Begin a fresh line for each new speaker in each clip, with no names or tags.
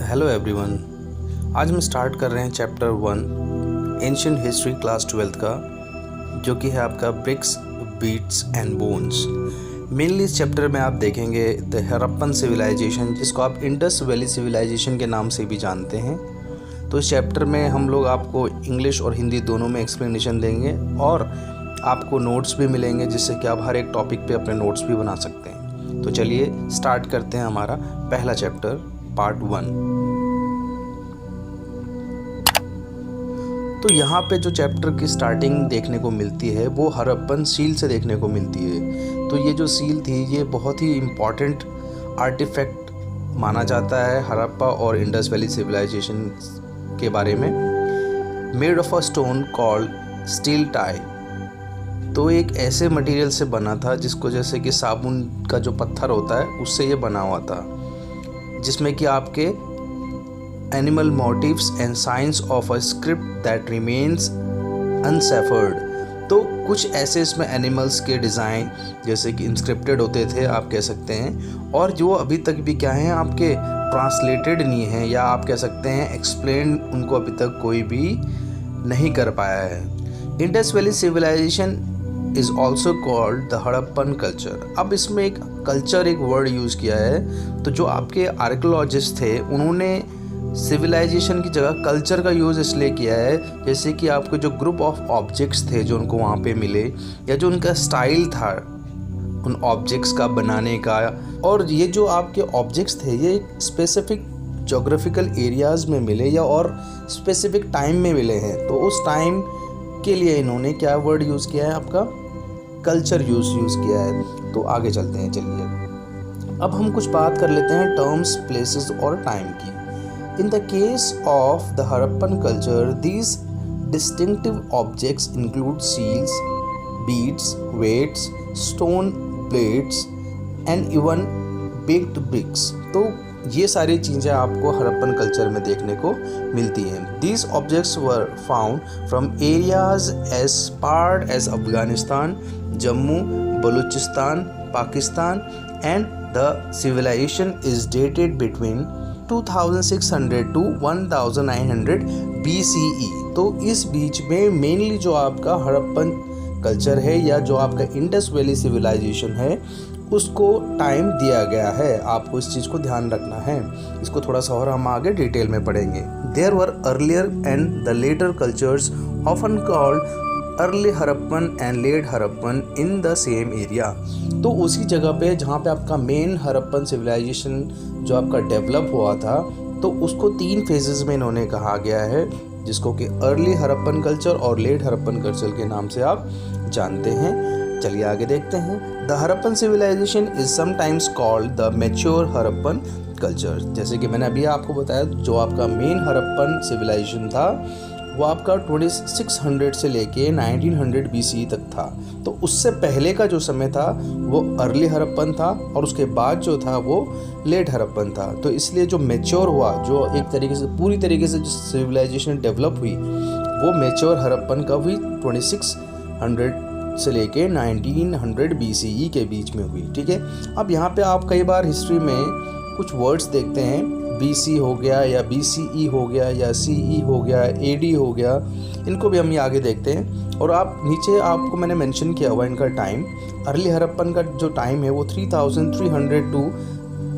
Hello everyone. आज हम start कर रहे हैं चैप्टर 1 एंशिएंट हिस्ट्री क्लास 12 का, जो कि है आपका bricks, beats and bones. Mainly इस चैप्टर में आप देखेंगे द हड़प्पन सिविलाइजेशन, जिसको आप इंडस वैली सिविलाइजेशन के नाम से भी जानते हैं। तो इस चैप्टर में हम लोग आपको इंग्लिश और हिंदी दोनों में एक्सप्लेनेशन देंगे और आपको नोट्स भी मिलेंगे, जिससे कि आप हर एक टॉपिक पे अपने नोट्स भी बना सकते हैं। तो चलिए स्टार्ट करते हैं हमारा पहला चैप्टर, पार्ट 1। तो यहाँ पे जो चैप्टर की स्टार्टिंग देखने को मिलती है वो हड़प्पन सील से देखने को मिलती है। तो ये जो सील थी ये बहुत ही इम्पॉर्टेंट आर्टिफैक्ट माना जाता है हड़प्पा और इंडस वैली सिविलाइजेशन के बारे में। Made of a stone called steel tie. तो एक ऐसे मटेरियल से बना था जिसको जैसे कि साबुन का जो पत्थर होता है उससे ये बना हुआ था, जिसमें कि आपके animal motifs and signs of a script that remains undeciphered. तो कुछ ऐसे इसमें एनिमल्स के डिज़ाइन जैसे कि इंस्क्रिप्टेड होते थे, आप कह सकते हैं, और जो अभी तक भी क्या हैं आपके ट्रांसलेटेड नहीं हैं, या आप कह सकते हैं एक्सप्लेन उनको अभी तक कोई भी नहीं कर पाया है। Indus valley civilization is also called the Harappan culture. अब इसमें एक कल्चर एक वर्ड यूज़ किया है, तो जो आपके आर्कियोलॉजिस्ट थे उन्होंने सिविलाइजेशन की जगह कल्चर का यूज़ इसलिए किया है, जैसे कि आपके जो ग्रुप ऑफ ऑब्जेक्ट्स थे जो उनको वहाँ पे मिले, या जो उनका स्टाइल था उन ऑब्जेक्ट्स का बनाने का, और ये जो आपके ऑब्जेक्ट्स थे ये स्पेसिफिक जोग्राफिकल एरियाज़ में मिले या और स्पेसिफिक टाइम में मिले हैं। तो उस टाइम के लिए इन्होंने क्या वर्ड यूज़ किया है, आपका कल्चर यूज़ किया है। तो आगे चलते हैं, चलिए अब हम कुछ बात कर लेते हैं टर्म्स, प्लेसेस और टाइम की। In the case of the Harappan culture these distinctive objects include seals, beads, weights, stone blades and even baked bricks. तो ये सारी चीज़ें आपको हड़प्पन कल्चर में देखने को मिलती हैं। These objects were found from areas as far as Afghanistan, Jammu, Balochistan, Pakistan, and the civilization is dated between 2600 to 1900 BCE। तो इस बीच में मेनली जो आपका हड़प्पन कल्चर है या जो आपका इंडस वैली सिविलाइजेशन है उसको टाइम दिया गया है। आपको इस चीज़ को ध्यान रखना है। इसको थोड़ा सा और हम आगे डिटेल में पढ़ेंगे। There were earlier and the later cultures often called early Harappan and late Harappan in the same area. तो उसी जगह पे जहाँ पे आपका मेन हड़प्पन सिविलाइजेशन जो आपका डेवलप हुआ था, तो उसको 3 फेजेस में इन्होंने कहा गया है, जिसको कि अर्ली हड़प्पन कल्चर और लेट हड़प्पन कल्चर के नाम से आप जानते हैं। चलिए आगे देखते हैं। The Harappan civilization is sometimes called the mature Harappan culture. जैसे कि मैंने अभी आपको बताया, जो आपका मेन हड़प्पन सिविलाइजेशन था वो आपका 2600 से लेके 1900 BC तक था। तो उससे पहले का जो समय था वो अर्ली हड़प्पन था, और उसके बाद जो था वो लेट हड़प्पन था। तो इसलिए जो मैच्योर हुआ, जो एक तरीके से पूरी तरीके से जो सिविलाइजेशन डेवलप हुई, वो मैच्योर हड़प्पन कब हुई? 2600 से लेके 1900 BCE के बीच में हुई। ठीक है। अब यहाँ पे आप कई बार हिस्ट्री में कुछ वर्ड्स देखते हैं, BC हो गया या BCE हो गया या CE हो गया, AD हो गया, इनको भी हम ये आगे देखते हैं। और आप नीचे आपको मैंने मेंशन किया हुआ इनका टाइम। अर्ली हड़प्पन का जो टाइम है वो 3300 टू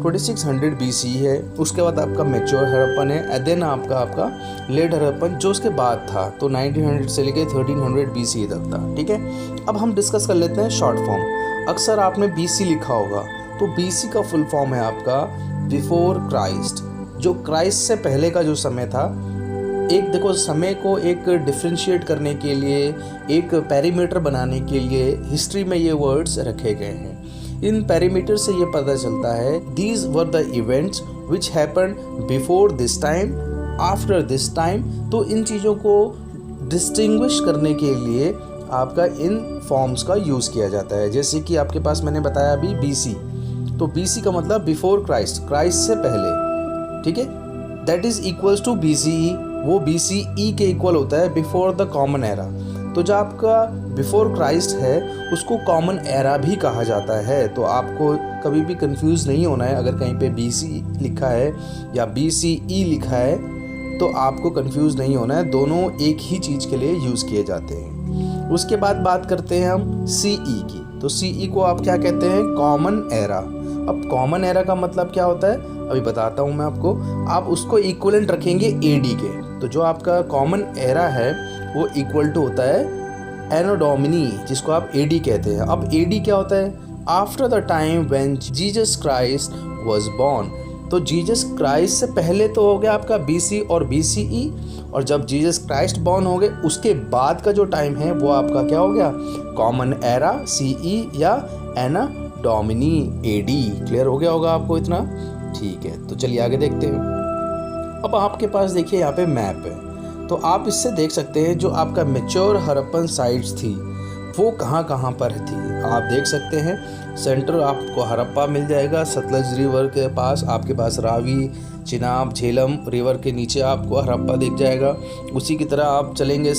2600 BC है। उसके बाद आपका मैच्योर हड़प्पन है, एंड देन आपका लेट हड़प्पन जो उसके बाद था, तो 1900 से लेके 1300 BC तक था। ठीक है। अब हम डिस्कस कर लेते हैं शॉर्ट फॉर्म। अक्सर आपने BC लिखा होगा, तो BC का फुल फॉर्म है आपका बिफोर क्राइस्ट। जो क्राइस्ट से पहले का जो समय था, एक देखो समय को एक डिफ्रेंशिएट करने के लिए, एक पैरामीटर बनाने के लिए हिस्ट्री में ये वर्ड्स रखे गए हैं। इन पैरामीटर से ये पता चलता है these were the events which happen before this time, after this time. तो इन चीज़ों को डिस्टिंग्विश करने के लिए आपका इन फॉर्म्स का यूज़ किया जाता है। जैसे कि आपके पास मैंने बताया अभी BC, तो BC का मतलब बिफोर क्राइस्ट, क्राइस्ट से पहले। ठीक है। That is equals to BCE, वो BCE के इक्वल होता है बिफोर द कॉमन एरा। तो जो आपका बिफोर क्राइस्ट है उसको कॉमन एरा भी कहा जाता है। तो आपको कभी भी कंफ्यूज नहीं होना है, अगर कहीं पे BC लिखा है या BCE लिखा है तो आपको कंफ्यूज नहीं होना है, दोनों एक ही चीज़ के लिए यूज़ किए जाते हैं। उसके बाद बात करते हैं हम CE की। तो CE को आप क्या कहते हैं? Common era. अब कॉमन एरा का मतलब क्या होता है अभी बताता हूँ मैं आपको। आप उसको इक्वलेंट रखेंगे AD के। तो जो आपका कॉमन एरा है वो इक्वल टू होता है एनो डोमिनी, जिसको आप AD कहते हैं। अब AD क्या होता है? After the time when Jesus Christ was born. तो जीसस क्राइस्ट से पहले तो हो गया आपका BC और BCE, और जब जीसस क्राइस्ट बॉर्न हो गए उसके बाद का जो टाइम है वो आपका क्या हो गया? कॉमन एरा CE या एना डोमिनी AD। क्लियर हो गया होगा आपको इतना? ठीक है, तो चलिए आगे देखते हैं। अब आपके पास देखिए यहाँ पे मैप है, तो आप इससे देख सकते हैं जो आपका मैच्योर हड़प्पन साइट्स थी वो कहाँ कहाँ पर थी। आप देख सकते हैं सेंटर आपको हड़प्पा मिल जाएगा सतलज रिवर के पास, आपके पास रावी, चिनाब, झेलम रिवर के नीचे आपको हड़प्पा दिख जाएगा। उसी की तरह आप चलेंगे,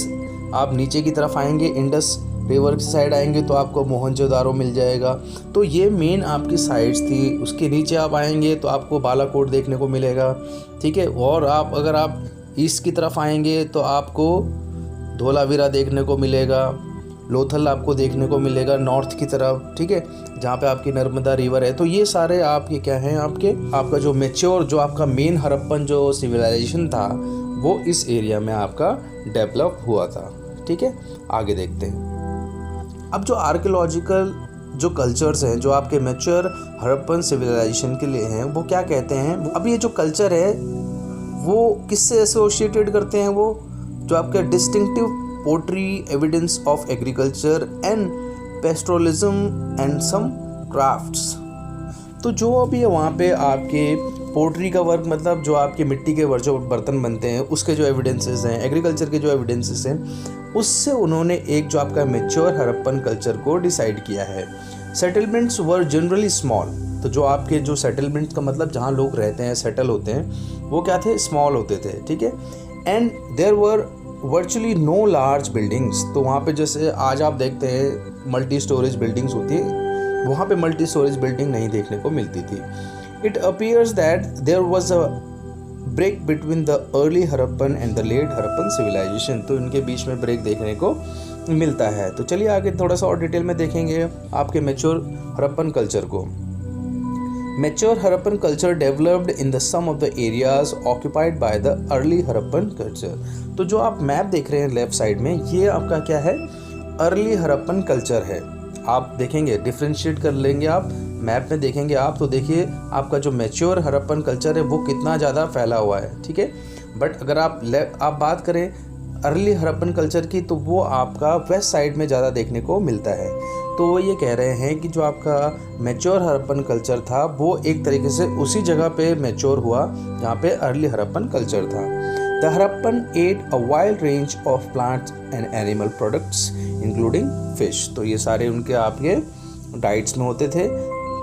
आप नीचे की तरफ आएंगे, इंडस रिवर की साइड आएंगे तो आपको मोहनजोदारो मिल जाएगा। तो ये मेन आपकी साइट्स थी। उसके नीचे आप आएंगे तो आपको बालाकोट देखने को मिलेगा, ठीक है। और आप अगर आप ईस्ट की तरफ आएंगे तो आपको धोलावीरा देखने को मिलेगा, लोथल आपको देखने को मिलेगा नॉर्थ की तरफ, ठीक है, जहाँ पे आपकी नर्मदा रिवर है। तो ये सारे आपके क्या हैं, आपका जो मैच्योर, जो आपका मेन हड़प्पन जो सिविलाइजेशन था वो इस एरिया में आपका डेवलप हुआ था, ठीक है। आगे देखते हैं। अब जो आर्कियोलॉजिकल जो कल्चर्स हैं जो आपके मैच्योर हड़प्पन सिविलाइजेशन के लिए हैं वो क्या कहते हैं? अब ये जो कल्चर है वो किससे एसोसिएटेड करते हैं? वो जो आपका distinctive pottery, evidence of agriculture and pastoralism and some crafts. तो जो अभी है वहाँ पे आपके पोट्री का वर्क, मतलब जो आपके मिट्टी के जो बर्तन बनते हैं उसके जो एविडेंसेस हैं, एग्रीकल्चर के जो एविडेंसेस हैं, उससे उन्होंने एक जो आपका मैच्योर हड़प्पन कल्चर को डिसाइड किया है। सेटलमेंट्स वर जनरली स्मॉल। तो जो आपके जो सेटलमेंट का मतलब जहाँ लोग रहते हैं, सेटल होते हैं, वो क्या थे? स्मॉल होते थे, ठीक है। And there were virtually no large buildings. तो वहाँ पे जैसे आज आप देखते हैं मल्टी स्टोरेज बिल्डिंग्स होती है, वहाँ पे मल्टी स्टोरेज बिल्डिंग नहीं देखने को मिलती थी। It appears that there was a break between the early Harappan and the late Harappan civilization. तो इनके बीच में ब्रेक देखने को मिलता है। तो चलिए आगे थोड़ा सा और डिटेल में देखेंगे आपके मैच्योर हड़प्पन कल्चर को। Mature Harappan culture developed in the some of the areas occupied by the early Harappan culture. तो जो आप मैप देख रहे हैं लेफ्ट साइड में, ये आपका क्या है? अर्ली हड़प्पन कल्चर है। आप देखेंगे, डिफ्रेंशिएट कर लेंगे आप, मैप में देखेंगे आप तो देखिए आपका जो मैच्योर हड़प्पन कल्चर है वो कितना ज़्यादा फैला हुआ है, ठीक है। बट अगर आप बात करें अर्ली हड़प्पन कल्चर की तो वो आपका वेस्ट साइड में ज़्यादा देखने को मिलता है। तो वो ये कह रहे हैं कि जो आपका मैच्योर हड़प्पन कल्चर था वो एक तरीके से उसी जगह पे मैच्योर हुआ जहाँ पे अर्ली हड़प्पन कल्चर था। The Harappan at a wide range of plants and animal products including fish. तो ये सारे उनके आपके डाइट्स में होते थे।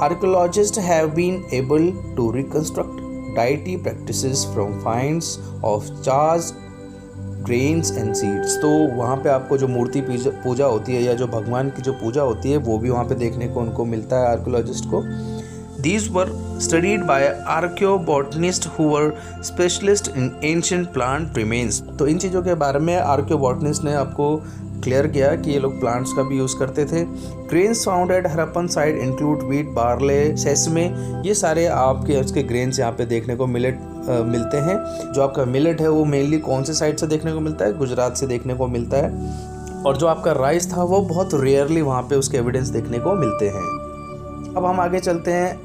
Archaeologist have been able to reconstruct dietary practices from finds of charge, grains and seeds. तो वहाँ पे आपको जो मूर्ति पूजा होती है या जो भगवान की जो पूजा होती है वो भी वहाँ पे देखने को उनको मिलता है आर्कियोलॉजिस्ट को। These were studied by archaeobotanists who were specialists in ancient plant remains। तो इन चीज़ों के बारे में आर्कियोबॉटनिस्ट ने आपको क्लियर किया कि ये लोग प्लांट्स का भी यूज़ करते थे। Grains found at Harappan site include wheat, barley, sesame. ये सारे आपके उसके ग्रेन्स यहाँ पे देखने को मिलते हैं। जो आपका मिलेट है वो मेनली कौन से साइड से देखने को मिलता है? गुजरात से देखने को मिलता है। और जो आपका राइस था वो बहुत रेयरली वहाँ पे उसके एविडेंस देखने को मिलते हैं। अब हम आगे चलते हैं।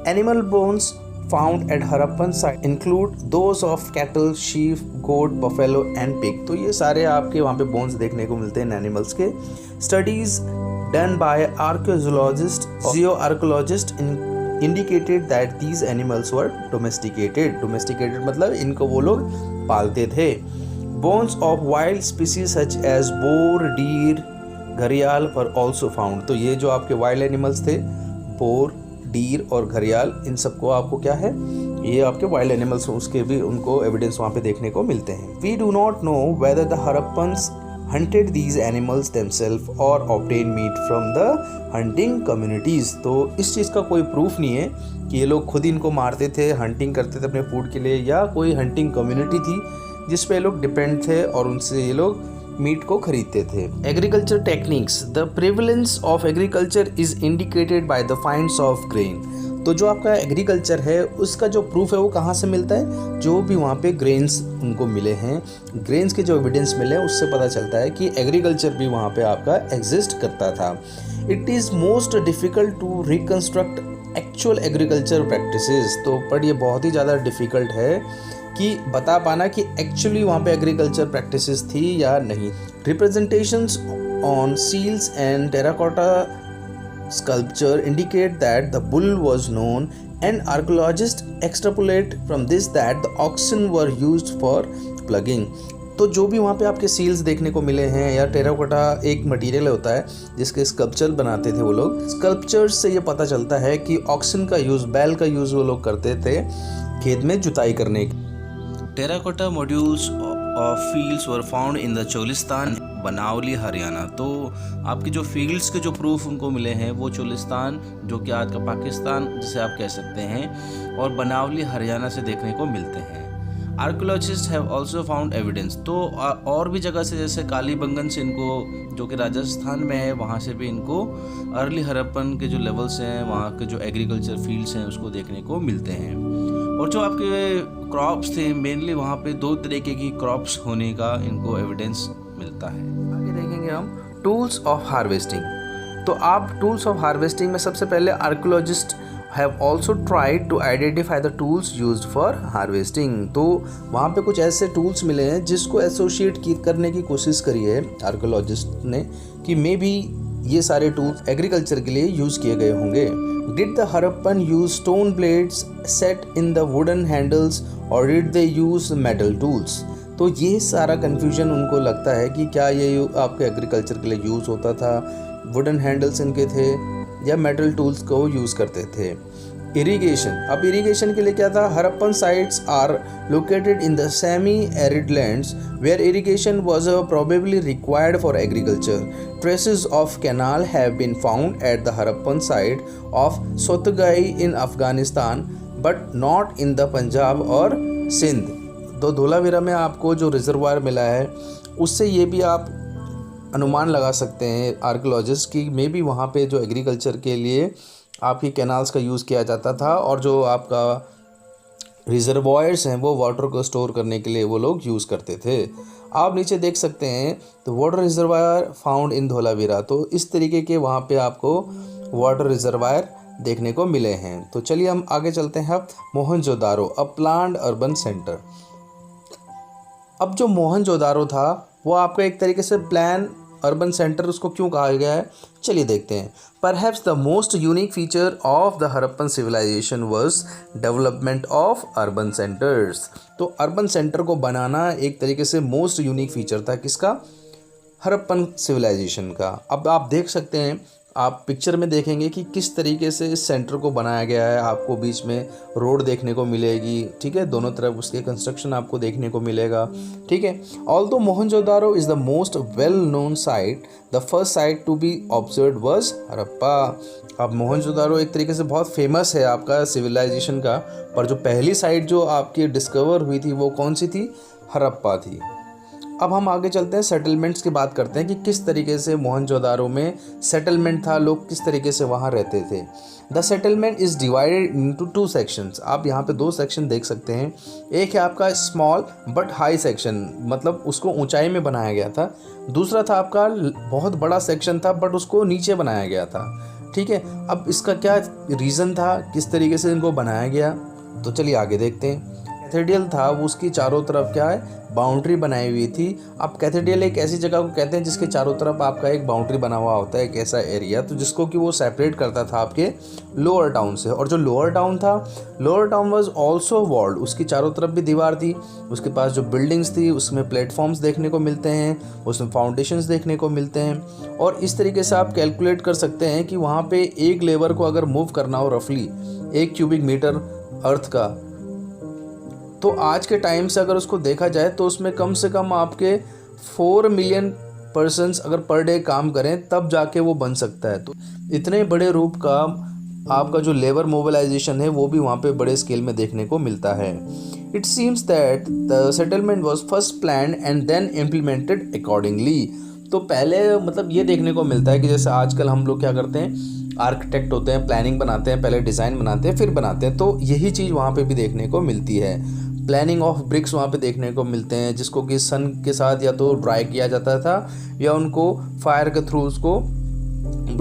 Animal bones found at Harappan site include those of cattle, sheep, goat, buffalo and pig. तो ये सारे आपके वहाँ पे बोन्स देखने को मिलते हैं एनिमल्स के। Studies done by archaeologist, Jio archaeologist indicated that these animals were domesticated। domesticated मतलब इनको वो लोग पालते थे। bones of wild species such as boar, deer, घड़ियाल were also found। तो ये जो आपके वाइल्ड एनिमल्स थे, बोर, डीर और घड़ियाल, इन सबको आपको क्या है, ये आपके वाइल्ड एनिमल्स, उसके भी उनको एविडेंस वहाँ पे देखने को मिलते हैं। We do not know whether the hunted these animals themselves or obtained meat from the hunting communities। तो इस चीज़ का कोई प्रूफ नहीं है कि ये लोग खुद इनको मारते थे, हंटिंग करते थे अपने फूड के लिए, या कोई हंटिंग कम्युनिटी थी जिस पे लोग डिपेंड थे और उनसे ये लोग मीट को खरीदते थे। Agriculture techniques, the prevalence of agriculture is indicated by the finds of grain. तो जो आपका एग्रीकल्चर है उसका जो प्रूफ है वो कहाँ से मिलता है? जो भी वहाँ पे ग्रेन्स उनको मिले हैं, ग्रेन्स के जो एविडेंस मिले हैं उससे पता चलता है कि एग्रीकल्चर भी वहाँ पे आपका एग्जिस्ट करता था। It is most difficult to reconstruct actual agriculture practices. तो पर ये बहुत ही ज़्यादा डिफ़िकल्ट है कि बता पाना कि एक्चुअली वहाँ पे एग्रीकल्चर प्रैक्टिसेस थी या नहीं। Representations on seals and terracotta sculpture indicate that the bull was known, and archaeologists extrapolate from this that the oxen were used for plugging। तो जो भी वहाँ पे आपके सील्स देखने को मिले हैं, या टेराकोटा एक मटेरियल होता है जिसके स्कल्पचर बनाते थे वो लोग, स्कल्पचर्स से ये पता चलता है कि ऑक्सन का यूज़, बैल का यूज़ वो लोग करते थे खेत में जुताई करने की। Terracotta modules of fields were found in the Cholistan, Banawali, Haryana. तो आपके जो फील्ड्स के जो प्रूफ उनको मिले हैं वो चोलिस्तान, जो कि आज का पाकिस्तान जिसे आप कह सकते हैं, और बनावली, हरियाणा से देखने को मिलते हैं। Archaeologist have also found evidence. तो और भी जगह से, जैसे कालीबंगन से इनको, जो कि राजस्थान में है, वहाँ से भी इनको अर्ली हड़प्पन के जो लेवल्स हैं, वहाँ के जो एग्रीकल्चर फील्ड्स हैं उसको देखने को मिलते हैं। और जो आपके क्रॉप्स थे, मेनली वहाँ पे 2 तरीके की क्रॉप्स होने का इनको एविडेंस मिलता है। आगे देखेंगे हम टूल्स ऑफ हार्वेस्टिंग। तो आप टूल्स ऑफ हार्वेस्टिंग में सबसे पहले archaeologist have also tried to identify the tools used for harvesting. तो वहाँ पे कुछ ऐसे टूल्स मिले हैं जिसको एसोसिएट करने की कोशिश करी है आर्कियोलॉजिस्ट ने कि मे बी ये सारे टूल्स एग्रीकल्चर के लिए यूज़ किए गए होंगे। Did the Harappan use stone blades set in the wooden handles और did they use metal tools? तो ये सारा कन्फ्यूजन उनको लगता है कि क्या ये आपके एग्रीकल्चर के लिए यूज़ होता था, वुडन हैंडल्स इनके थे, या मेटल टूल्स को यूज़ करते थे। इरिगेशन, अब इरिगेशन के लिए क्या था? Harappan sites are located in the semi arid lands where irrigation was probably required for agriculture. Traces of canal have been found at the Harappan site of Sotagai in Afghanistan, but not in the Punjab और सिंध। तो धोलावीरा में आपको जो reservoir मिला है उससे ये भी आप अनुमान लगा सकते हैं आर्कियोलॉजिस्ट की मे बी वहाँ पे जो एग्रीकल्चर के लिए आपकी कैनाल्स का यूज़ किया जाता था, और जो आपका रिजर्वायर्स हैं वो वाटर को स्टोर करने के लिए वो लोग यूज़ करते थे। आप नीचे देख सकते हैं तो water reservoir found in Dholavira. तो इस तरीके के वहाँ पे आपको वाटर रिजर्वायर देखने को मिले हैं। तो चलिए हम आगे चलते हैं। अब मोहनजोदारो, अ प्लान्ड अर्बन सेंटर। अब जो मोहनजोदारो था वो आपका एक तरीके से प्लान अर्बन सेंटर उसको क्यों कहा गया है, चलिए देखते हैं। Perhaps the most unique feature of the Harappan civilization was development of urban centres. तो अर्बन सेंटर को बनाना एक तरीके से मोस्ट यूनिक फीचर था किसका? हड़प्पन सिविलाइजेशन का। अब आप देख सकते हैं, आप पिक्चर में देखेंगे कि किस तरीके से इस सेंटर को बनाया गया है। आपको बीच में रोड देखने को मिलेगी, ठीक है, दोनों तरफ उसके कंस्ट्रक्शन आपको देखने को मिलेगा, ठीक है। Although Mohenjodaro is the most well known site, the first site to be observe was Harappa. अब मोहनजोदारो एक तरीके से बहुत फेमस है आपका सिविलाइजेशन का, पर जो पहली साइट जो आपकी डिस्कवर हुई थी वो कौन सी थी? हड़प्पा थी। अब हम आगे चलते हैं, सेटलमेंट्स की बात करते हैं कि किस तरीके से मोहनजोदारो में सेटलमेंट था, लोग किस तरीके से वहाँ रहते थे। The settlement is divided into 2 sections. आप यहाँ पे 2 सेक्शन देख सकते हैं। एक है आपका स्मॉल बट हाई सेक्शन, मतलब उसको ऊंचाई में बनाया गया था। दूसरा था आपका बहुत बड़ा सेक्शन था बट उसको नीचे बनाया गया था, ठीक है। अब इसका क्या रीज़न था, किस तरीके से इनको बनाया गया, तो चलिए आगे देखते हैं। कैथेड्रल था वो, उसकी चारों तरफ क्या है, बाउंड्री बनाई हुई थी। अब कैथेड्रल एक ऐसी जगह को कहते हैं जिसके चारों तरफ आपका एक बाउंड्री बना हुआ होता है, एक ऐसा एरिया, तो जिसको कि वो सेपरेट करता था आपके लोअर टाउन से। और जो लोअर टाउन था, lower town was also walled, उसकी चारों तरफ भी दीवार थी। उसके पास जो बिल्डिंग्स थी उसमें प्लेटफॉर्म्स देखने को मिलते हैं, उसमें फाउंडेशंस देखने को मिलते हैं। और इस तरीके से आप कैलकुलेट कर सकते हैं कि वहाँ पे एक लेबर को अगर मूव करना हो रफली 1 क्यूबिक मीटर अर्थ का, तो आज के टाइम से अगर उसको देखा जाए तो उसमें कम से कम आपके 4 मिलियन पर्सन्स अगर पर डे काम करें तब जाके वो बन सकता है। तो इतने बड़े रूप का आपका जो लेबर मोबिलाइजेशन है वो भी वहाँ पे बड़े स्केल में देखने को मिलता है। It seems that the settlement was first plan and then implemented accordingly. तो पहले मतलब ये देखने को मिलता है कि जैसे आजकल हम लोग क्या करते हैं, आर्किटेक्ट होते हैं, प्लानिंग बनाते हैं, पहले डिज़ाइन बनाते हैं फिर बनाते हैं, तो यही चीज़ वहाँ पे भी देखने को मिलती है। प्लानिंग ऑफ ब्रिक्स वहाँ पे देखने को मिलते हैं, जिसको कि सन के साथ या तो ड्राई किया जाता था या उनको फायर के थ्रू उसको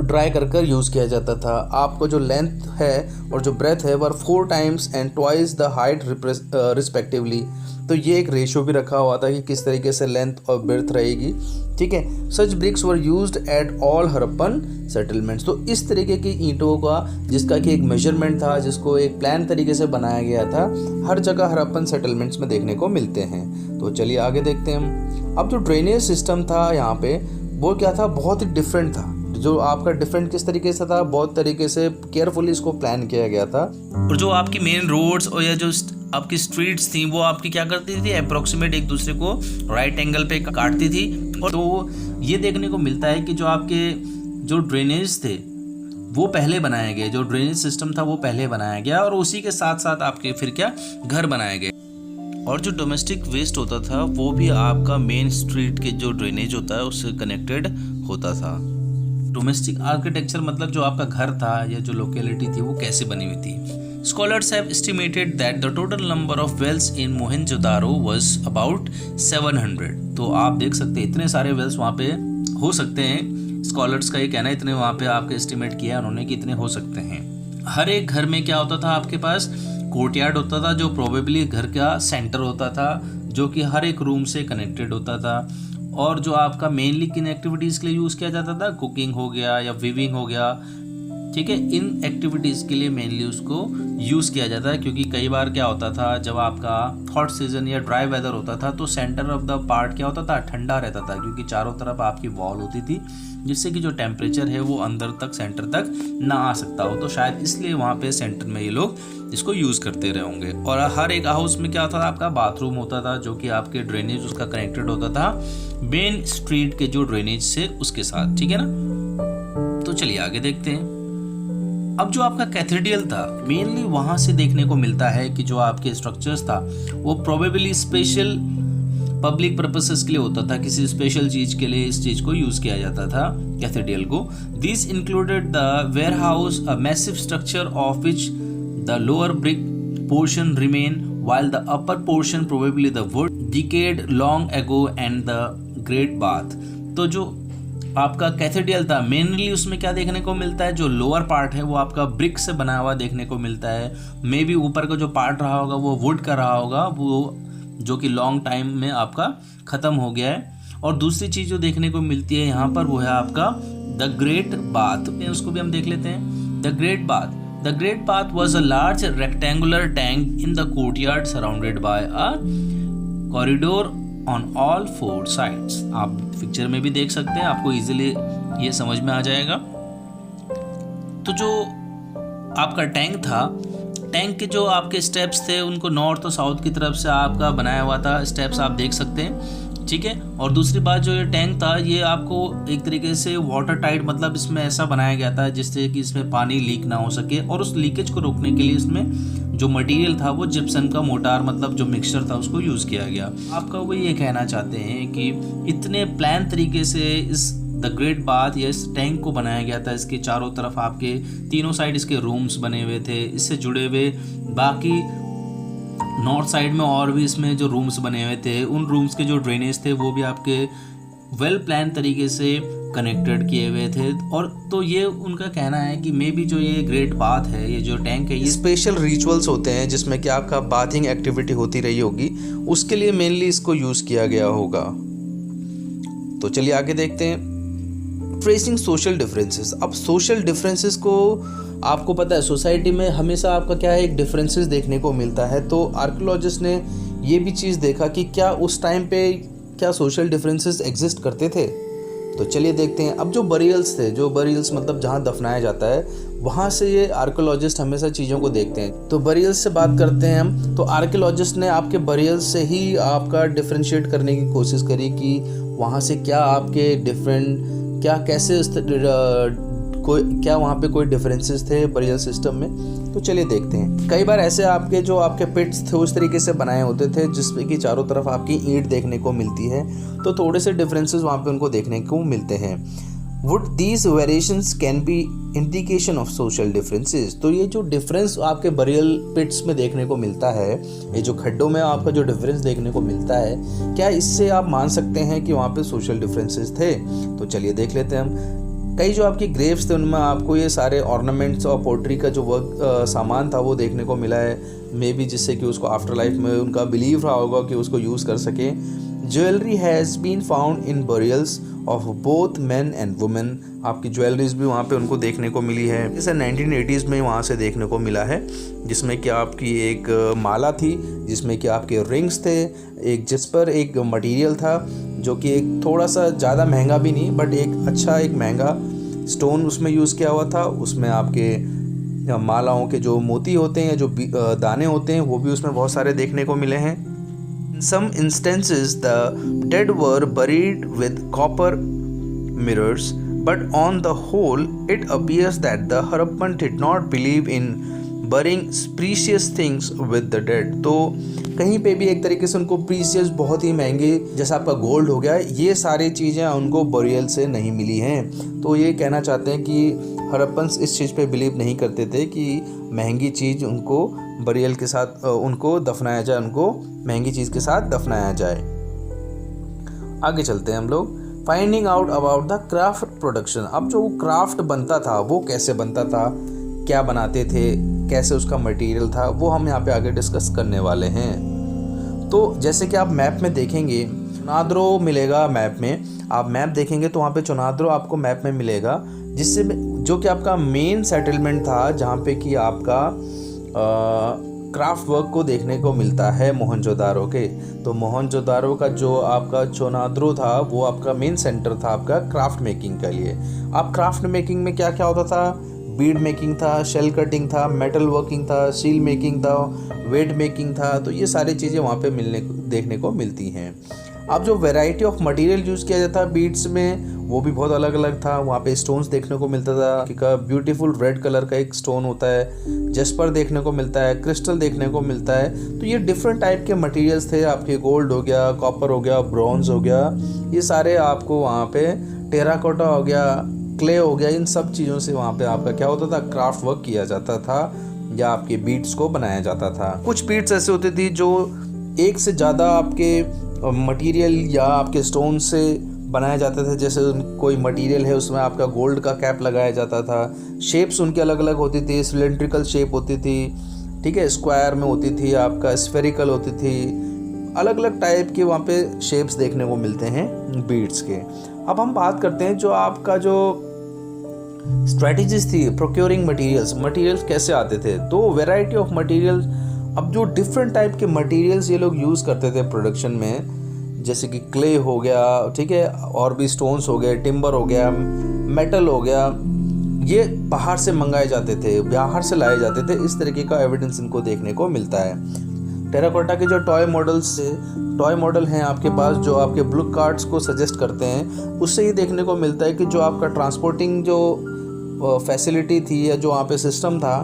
ड्राई कर यूज़ किया जाता था। आपको जो लेंथ है और जो ब्रेथ है वर 4 times and twice the height respectively. तो ये एक रेशियो भी रखा हुआ था कि किस तरीके से लेंथ और ब्रेथ रहेगी, ठीक है। Such bricks were used at all Harappan settlements. तो इस तरीके की ईंटों का जिसका कि एक मेजरमेंट था, जिसको एक प्लान तरीके से बनाया गया था, हर जगह हरप्पन सेटलमेंट्स में देखने को मिलते हैं। तो चलिए आगे देखते हैं हम। अब जो ड्रेनेज सिस्टम था यहाँ पे वो क्या था, बहुत ही डिफरेंट था। जो आपका डिफरेंट किस तरीके से था, बहुत तरीके से केयरफुली इसको प्लान किया गया था।
और जो आपकी मेन रोड्स और या जो आपकी स्ट्रीट्स थी वो आपकी क्या करती थी, अप्रोक्सीमेट एक दूसरे को राइट एंगल पे काटती थी। और तो ये देखने को मिलता है कि जो आपके जो ड्रेनेज थे वो पहले बनाए गए, जो ड्रेनेज सिस्टम था वो पहले बनाया गया और उसी के साथ साथ आपके फिर क्या घर बनाए गए। और जो डोमेस्टिक वेस्ट होता था वो भी आपका मेन स्ट्रीट के जो ड्रेनेज होता है उससे कनेक्टेड होता था। डोमेस्टिक आर्किटेक्चर मतलब जो आपका घर था या जो लोकेलिटी थी वो कैसे बनी हुई थी। Scholars have estimated that the total number of wells in Mohenjo-daro was about 700। तो आप देख सकते हैं इतने सारे वेल्स वहाँ पे हो सकते हैं। स्कॉलर्स का ये कहना है इतने वहाँ पे आपके एस्टिमेट किया है उन्होंने कि इतने हो सकते हैं। हर एक घर में क्या होता था, आपके पास कोर्टयार्ड होता था जो प्रोबेबली घर का सेंटर होता था, जो कि हर एक रूम से कनेक्टेड होता था। और जो आपका मेनली किन एक्टिविटीज़ के लिए यूज़ किया जाता था, कुकिंग हो गया या वीविंग हो गया, ठीक है, इन एक्टिविटीज़ के लिए मेनली उसको यूज़ किया जाता है। क्योंकि कई बार क्या होता था, जब आपका हॉट सीज़न या ड्राई वेदर होता था तो सेंटर ऑफ द पार्ट क्या होता था, ठंडा रहता था, क्योंकि चारों तरफ आपकी वॉल होती थी जिससे कि जो टेम्परेचर है वो अंदर तक सेंटर तक ना आ सकता हो। तो शायद इसलिए वहाँ पे सेंटर में ये लोग इसको यूज़ करते रहे होंगे। और हर एक हाउस में क्या होता था, आपका बाथरूम होता था जो कि आपके ड्रेनेज उसका कनेक्टेड होता था मेन स्ट्रीट के जो ड्रेनेज से उसके साथ, ठीक है ना। तो चलिए आगे देखते हैं। अब जो आपका कैथेड्रल था मेनली वहाँ से देखने को मिलता है कि जो आपके स्ट्रक्चर्स था वो प्रोबेबली स्पेशल पब्लिक पर्पसेस के लिए होता था, किसी स्पेशल चीज़ के लिए इस चीज़ को यूज़ किया जाता था कैथेड्रल को। This included the warehouse, a massive structure of which the lower brick portion remain while the upper portion probably the wood decayed long ago and the great bath। तो जो आपका cathedral था mainly उसमें क्या देखने को मिलता है, जो लोअर पार्ट है वो आपका ब्रिक से बना हुआ देखने को मिलता है। मे बी ऊपर का जो पार्ट रहा होगा वो वुड का रहा होगा, वो जो कि लॉन्ग टाइम में आपका ख़त्म हो गया है। और दूसरी चीज़ जो देखने को मिलती है यहाँ पर वो है आपका द ग्रेट बाथ, उसको भी हम देख लेते हैं। The great bath, the great bath was a large rectangular tank in the courtyard surrounded by a corridor on all 4 sides। आप पिक्चर में भी देख सकते हैं, आपको इजीली ये समझ में आ जाएगा। तो जो आपका टैंक था, टैंक के जो आपके स्टेप्स थे उनको नॉर्थ और साउथ की तरफ से आपका बनाया हुआ था, स्टेप्स आप देख सकते हैं, ठीक है। और दूसरी बात जो ये टैंक था ये आपको एक तरीके से वाटर टाइट, मतलब इसमें ऐसा बनाया गया था जिससे कि इसमें पानी लीक ना हो सके। और उस लीकेज को रोकने के लिए इसमें जो मटेरियल था वो जिप्सम का मोटार, मतलब जो मिक्सचर था उसको यूज़ किया गया। आपका वो ये कहना चाहते हैं कि इतने प्लान तरीके से इस द ग्रेट बाथ या इस टैंक को बनाया गया था। इसके चारों तरफ आपके तीनों साइड इसके रूम्स बने हुए थे, इससे जुड़े हुए बाकी नॉर्थ साइड में और भी इसमें जो रूम्स बने हुए थे, उन रूम्स के जो ड्रेनेज थे वो भी आपके वेल प्लान तरीके से कनेक्टेड किए हुए थे। और तो ये उनका कहना है कि मे बी जो ये ग्रेट बाथ है, ये जो टैंक है, ये
स्पेशल रिचुअल्स होते हैं जिसमें कि आपका बाथिंग एक्टिविटी होती रही होगी, उसके लिए मेनली इसको यूज़ किया गया होगा। तो चलिए आगे देखते हैं। Tracing social differences. अब सोशल डिफरेंसेस को आपको पता है सोसाइटी में हमेशा आपका क्या है, एक डिफरेंसेस देखने को मिलता है। तो आर्कियोलॉजिस्ट ने ये भी चीज़ देखा कि क्या उस टाइम पे क्या सोशल डिफरेंसेस एग्जिस्ट करते थे। तो चलिए देखते हैं। अब जो बरियल्स थे, जो बरियल्स मतलब जहाँ दफनाया जाता है, वहाँ से ये आर्कियोलॉजिस्ट हमेशा चीज़ों को देखते हैं। तो बरियल्स से बात करते हैं हम। तो आर्कियोलॉजिस्ट ने आपके बरियल्स से ही आपका डिफरेंशिएट करने की कोशिश करी कि वहाँ से क्या आपके डिफरेंट क्या कैसे क्या वहाँ पे कोई डिफरेंसेस थे बरियल सिस्टम में, तो चलिए देखते हैं। कई बार ऐसे आपके जो आपके पिट्स थे उस तरीके से बनाए होते थे जिसमें कि चारों तरफ आपकी ईंट देखने को मिलती है, तो थोड़े से डिफरेंसेस वहाँ पे उनको देखने को मिलते हैं। Would these variations can be indication of social differences. तो ये जो डिफरेंस आपके बरियल पिट्स में देखने को मिलता है, ये जो खड्डों में आपका जो डिफरेंस देखने को मिलता है, क्या इससे आप मान सकते हैं कि वहाँ पे सोशल डिफरेंसेस थे? तो चलिए देख लेते हैं हम। कई जो आपकी ग्रेव्स थे उनमें आपको ये सारे ऑर्नामेंट्स और पोट्री का जो वर्क सामान था वो देखने को मिला है, मे बी जिससे कि उसको आफ्टर लाइफ में उनका बिलीव रहा होगा कि उसको यूज़ कर सके। Jewellery has been found in burials of both man and women. आपकी ज्वेलरीज भी वहाँ पे उनको देखने को मिली है, जैसे 1980s में वहाँ से देखने को मिला है, जिसमें कि आपकी एक माला थी, जिसमें कि आपके रिंग्स थे, एक जिस पर एक मटेरियल था जो कि एक थोड़ा सा ज़्यादा महंगा भी नहीं बट एक अच्छा एक महंगा स्टोन उसमें यूज़ किया हुआ था। उसमें आपके मालाओं के जो मोती होते हैं, जो दाने होते हैं, वो भी उसमें बहुत सारे देखने को मिले हैं। In some instances, the dead were buried with copper mirrors, but on the whole, it appears that the Harappan did not believe in burying precious things with the dead. तो कहीं पे भी एक तरीके से उनको प्रीशियस बहुत ही महंगे, जैसा आपका गोल्ड हो गया, ये सारी चीज़ें उनको बरियल से नहीं मिली हैं। तो ये कहना चाहते हैं कि हड़प्पन्स इस चीज़ पे बिलीव नहीं करते थे कि महंगी चीज़ उनको बरियल के साथ उनको दफनाया जाए, उनको महंगी चीज़ के साथ दफनाया जाए। आगे चलते हैं हम लोग। Finding out about the craft production. अब जो क्राफ्ट बनता था वो कैसे बनता था, क्या बनाते थे, कैसे उसका मटेरियल था, वो हम यहाँ पे आगे डिस्कस करने वाले हैं। तो जैसे कि आप मैप में देखेंगे चुनाद्रो मिलेगा, मैप में आप मैप देखेंगे तो वहाँ पे चुनाद्रो आपको मैप में मिलेगा, जिससे जो कि आपका मेन सेटलमेंट था जहाँ पे कि आपका क्राफ्ट वर्क को देखने को मिलता है मोहनजोदारो के। तो मोहनजोदारो का जो आपका चुनाद्रो था वो आपका मेन सेंटर था आपका क्राफ्ट मेकिंग के लिए। आप क्राफ्ट मेकिंग में क्या क्या होता था, बीड मेकिंग था, शेल कटिंग था, मेटल वर्किंग था, सील मेकिंग था, वेट मेकिंग था। तो ये सारी चीज़ें वहाँ पे देखने को मिलती हैं। अब जो वैरायटी ऑफ मटेरियल यूज़ किया जाता है बीड्स में वो भी बहुत अलग अलग था। वहाँ पे स्टोन्स देखने को मिलता था कि ब्यूटीफुल रेड कलर का एक स्टोन होता है, जेस्पर देखने को मिलता है, क्रिस्टल देखने को मिलता है। तो ये डिफरेंट टाइप के मटेरियल्स थे आपके, गोल्ड हो गया, कॉपर हो गया, ब्रॉन्ज हो गया, ये सारे आपको वहाँ पे टेराकोटा हो गया, क्ले हो गया, इन सब चीज़ों से वहाँ पे आपका क्या होता था, क्राफ्ट वर्क किया जाता था या आपके बीड्स को बनाया जाता था। कुछ बीड्स ऐसे होते थे जो एक से ज़्यादा आपके मटेरियल या आपके स्टोन से बनाया जाता था। जैसे कोई मटेरियल है उसमें आपका गोल्ड का कैप लगाया जाता था। शेप्स उनकी अलग अलग होती थी, सिलेंड्रिकल शेप होती थी, ठीक है, स्क्वायर में होती थी, आपका स्फेरिकल होती थी, अलग अलग टाइप के वहाँ पे शेप्स देखने को मिलते हैं बीड्स के। अब हम बात करते हैं जो आपका जो स्ट्रेटजीज थी प्रोक्योरिंग मटेरियल्स कैसे आते थे। तो वैरायटी ऑफ मटेरियल्स, अब जो डिफरेंट टाइप के मटेरियल्स ये लोग यूज़ करते थे प्रोडक्शन में, जैसे कि क्ले हो गया, ठीक है, और भी स्टोन्स हो गए, टिम्बर हो गया, मेटल हो गया, ये बाहर से मंगाए जाते थे, बाहर से लाए जाते थे। इस तरीके का एविडेंस इनको देखने को मिलता है। टेराकोटा के जो टॉय मॉडल हैं आपके पास, जो आपके ब्लू कार्ड्स को सजेस्ट करते हैं, उससे ये देखने को मिलता है कि जो आपका ट्रांसपोर्टिंग जो फैसिलिटी थी या जो वहाँ पे सिस्टम था,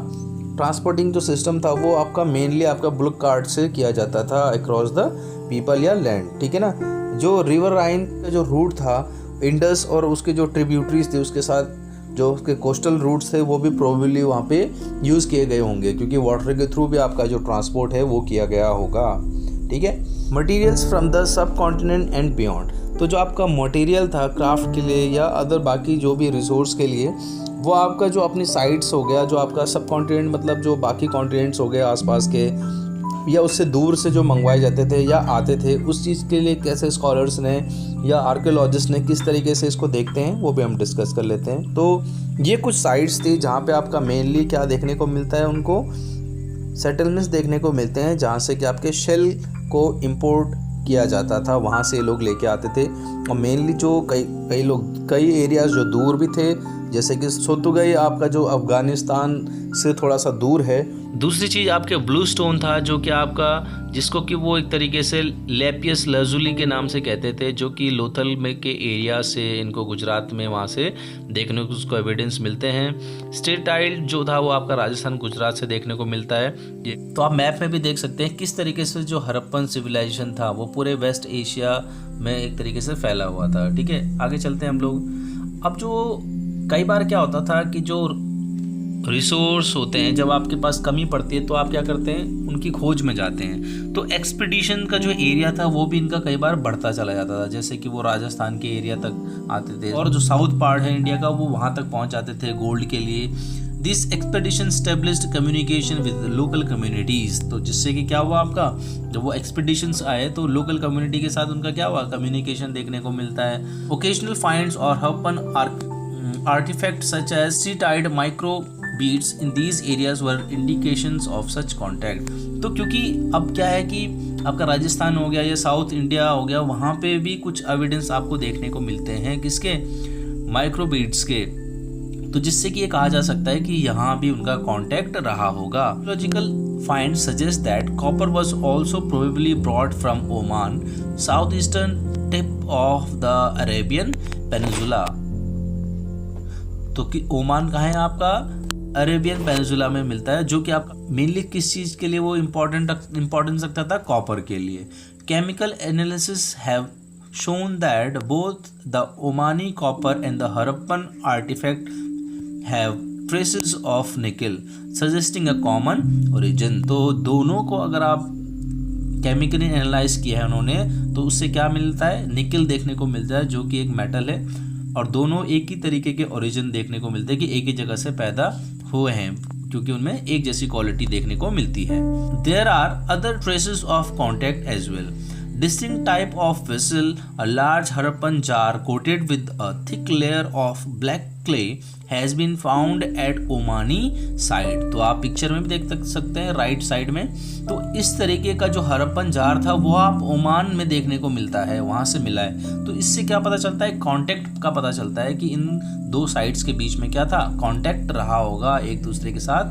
ट्रांसपोर्टिंग जो सिस्टम था वो आपका मेनली आपका ब्लू कार्ड से किया जाता था अक्रॉस द पीपल या लैंड, ठीक है ना। जो रिवर राइन का जो रूट था, इंडस और उसके जो ट्रिब्यूटरीज थे उसके साथ जो उसके कोस्टल रूट्स थे वो भी प्रोबेबली वहाँ पे यूज़ किए गए होंगे, क्योंकि वाटर के थ्रू भी आपका जो ट्रांसपोर्ट है वो किया गया होगा, ठीक है। Materials from the sub continent and beyond. तो जो आपका मटेरियल था क्राफ्ट के लिए या अदर बाकी जो भी रिसोर्स के लिए, वो आपका जो अपनी साइट्स हो गया, जो आपका सब कॉन्टिनेंट मतलब जो बाकी कॉन्टिनेंट्स हो गए आसपास के, या उससे दूर से जो मंगवाए जाते थे या आते थे, उस चीज़ के लिए कैसे स्कॉलर्स ने या आर्कियोलॉजिस्ट ने किस तरीके से इसको देखते हैं वो भी हम डिस्कस कर लेते हैं। तो ये कुछ साइट्स थी जहाँ पे आपका मेनली क्या देखने को मिलता है, उनको सेटलमेंट्स देखने को मिलते हैं जहाँ से कि आपके शेल को इंपोर्ट किया जाता था, वहाँ से लोग लेके आते थे। और मेनली जो कई एरियाज़ जो दूर भी थे, जैसे कि सोतुगई आपका जो अफ़गानिस्तान से थोड़ा सा दूर है।
दूसरी चीज़ आपके ब्लू स्टोन था, जो कि आपका जिसको कि वो एक तरीके से लेपियस लजुली के नाम से कहते थे, जो कि लोथल में के एरिया से इनको गुजरात में वहाँ से देखने को उसको एविडेंस मिलते हैं। स्टेटाइल जो था वो आपका राजस्थान गुजरात से देखने को मिलता है। तो आप मैप में भी देख सकते हैं किस तरीके से जो हड़प्पन सिविलाइजेशन था वो पूरे वेस्ट एशिया में एक तरीके से फैला हुआ था। ठीक है, आगे चलते हैं हम लोग। अब जो कई बार क्या होता था कि जो रिसोर्स होते हैं, जब आपके पास कमी पड़ती है तो आप क्या करते हैं, उनकी खोज में जाते हैं। तो एक्सपीडिशन का जो एरिया था वो भी इनका कई बार बढ़ता चला जाता था, जैसे कि वो राजस्थान के एरिया तक आते थे और जो साउथ पार्ट है इंडिया का वो वहाँ तक पहुँच जाते थे गोल्ड के लिए। This expedition established communication with local communities. तो जिससे कि क्या हुआ, आपका जब वो एक्सपेडिशंस आए तो लोकल कम्युनिटी के साथ उनका क्या हुआ, कम्युनिकेशन देखने को मिलता है। ओकेजनल फाइंड्स और Harappan artefacts such as striated micro beads in these areas were indications of such contact. तो क्योंकि अब क्या है कि आपका राजस्थान हो गया या साउथ इंडिया हो गया, वहाँ पे भी कुछ एविडेंस आपको देखने को मिलते हैं किसके, माइक्रोबीट्स के। तो जिससे कि ये कहा जा सकता है कि यहाँ भी उनका कांटेक्ट रहा होगा। Logical find suggest that copper was also probably brought from Oman, south eastern tip of the Arabian peninsula. तो कि ओमान कहाँ है, आपका अरेबियन पेनिनसुला में मिलता है, जो कि आपका मेनली किस चीज़ के लिए वो इम्पोर्टेंस रखता था, कॉपर के लिए। Chemical analysis have shown that both the Omani copper and the Harappan artifact have traces of nickel, suggesting a common origin। तो दोनों को अगर आप केमिकली एनालाइज किया है उन्होंने, तो उससे क्या मिलता है, निकल देखने को मिलता है, जो कि एक मेटल है, और दोनों एक ही तरीके के ओरिजिन देखने को मिलते हैं कि एक ही जगह से पैदा हुए हैं, क्योंकि उनमें एक जैसी क्वालिटी देखने को मिलती है। There are other traces of contact as well। Distinct type of vessel, a large Harappan jar coated with a thick layer of black clay has been found at Omani site। तो आप picture में भी देख सकते हैं right side में। तो इस तरीके का जो हड़प्पन जार था वो आप ओमान में देखने को मिलता है, वहाँ से मिला है। तो इससे क्या पता चलता है, कॉन्टैक्ट का पता चलता है कि इन दो साइड्स के बीच में क्या था, कॉन्टैक्ट रहा होगा एक दूसरे के साथ,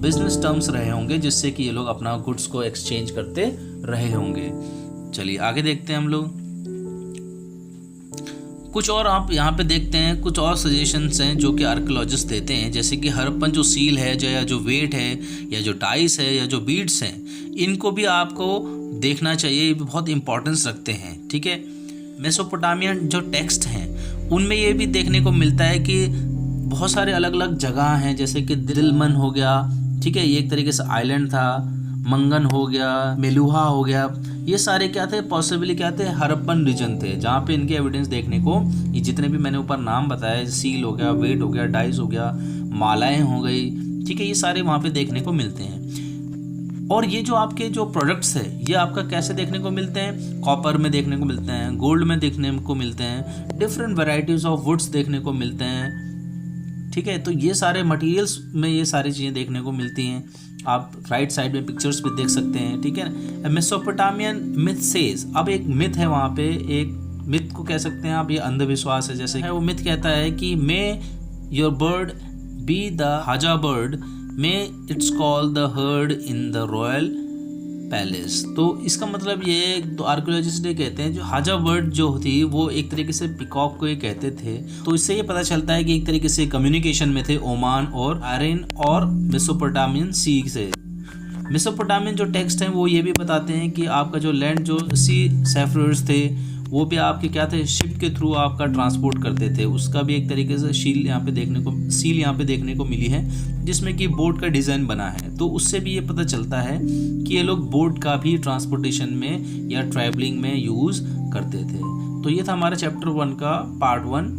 बिजनेस टर्म्स रहे होंगे, जिससे कि ये लोग अपना गुड्स को एक्सचेंज करते रहे होंगे। चलिए आगे देखते हैं हम लोग। कुछ और आप यहाँ पे देखते हैं, कुछ और सजेशंस हैं जो कि आर्कियोलॉजिस्ट देते हैं, जैसे कि हड़प्पन जो सील है, जो वेट है, या जो टाइस है, या जो बीड्स हैं, इनको भी आपको देखना चाहिए, ये भी बहुत इंपॉर्टेंस रखते हैं। ठीक है, मेसोपोटामियन जो टेक्स्ट हैं उनमें ये भी देखने को मिलता है कि बहुत सारे अलग अलग जगह हैं, जैसे कि दिलमन हो गया, ठीक है, ये एक तरीके से आइलैंड था, मंगन हो गया, मेलुहा हो गया, ये सारे क्या थे, पॉसिबली क्या थे, हड़प्पन रीजन थे, जहाँ पे इनके एविडेंस देखने को, ये जितने भी मैंने ऊपर नाम बताए, सील हो गया, वेट हो गया, डाइस हो गया, मालाएं हो गई, ठीक है, ये सारे वहाँ पे देखने को मिलते हैं। और ये जो आपके जो प्रोडक्ट्स है, ये आपका कैसे देखने को मिलते हैं, कॉपर में देखने को मिलते हैं, गोल्ड में देखने को मिलते हैं, डिफरेंट वेराइटीज़ ऑफ वुड्स देखने को मिलते हैं। ठीक है, तो ये सारे मटेरियल्स में ये सारी चीज़ें देखने को मिलती हैं। आप राइट साइड में पिक्चर्स भी देख सकते हैं। ठीक है, मेसोपोटामियन मिथ सेज, अब एक मिथ है वहाँ पे, एक मिथ को कह सकते हैं आप, ये अंधविश्वास है, जैसे वो मिथ कहता है कि may your bird be the हाजा bird, may its called the heard in the royal palace. तो इसका मतलब ये, तो आर्कियोलॉजिस्ट ये कहते हैं जो हाजा बर्ड जो थी वो एक तरीके से पिकॉक को ये कहते थे। तो इससे ये पता चलता है कि एक तरीके से कम्युनिकेशन में थे ओमान और आयरन और मेसोपोटामियन सी से। मेसोपोटामियन जो टेक्स्ट हैं वो ये भी बताते हैं कि आपका जो लैंड जो सी सेफरर्स थे वो भी आपके क्या थे, शिप के थ्रू आपका ट्रांसपोर्ट करते थे, उसका भी एक तरीके से सील यहाँ पे देखने को मिली है, जिसमें कि बोट का डिज़ाइन बना है। तो उससे भी ये पता चलता है कि ये लोग बोट का भी ट्रांसपोर्टेशन में या ट्रैवलिंग में यूज़ करते थे। तो ये था हमारे चैप्टर 1 का पार्ट 1।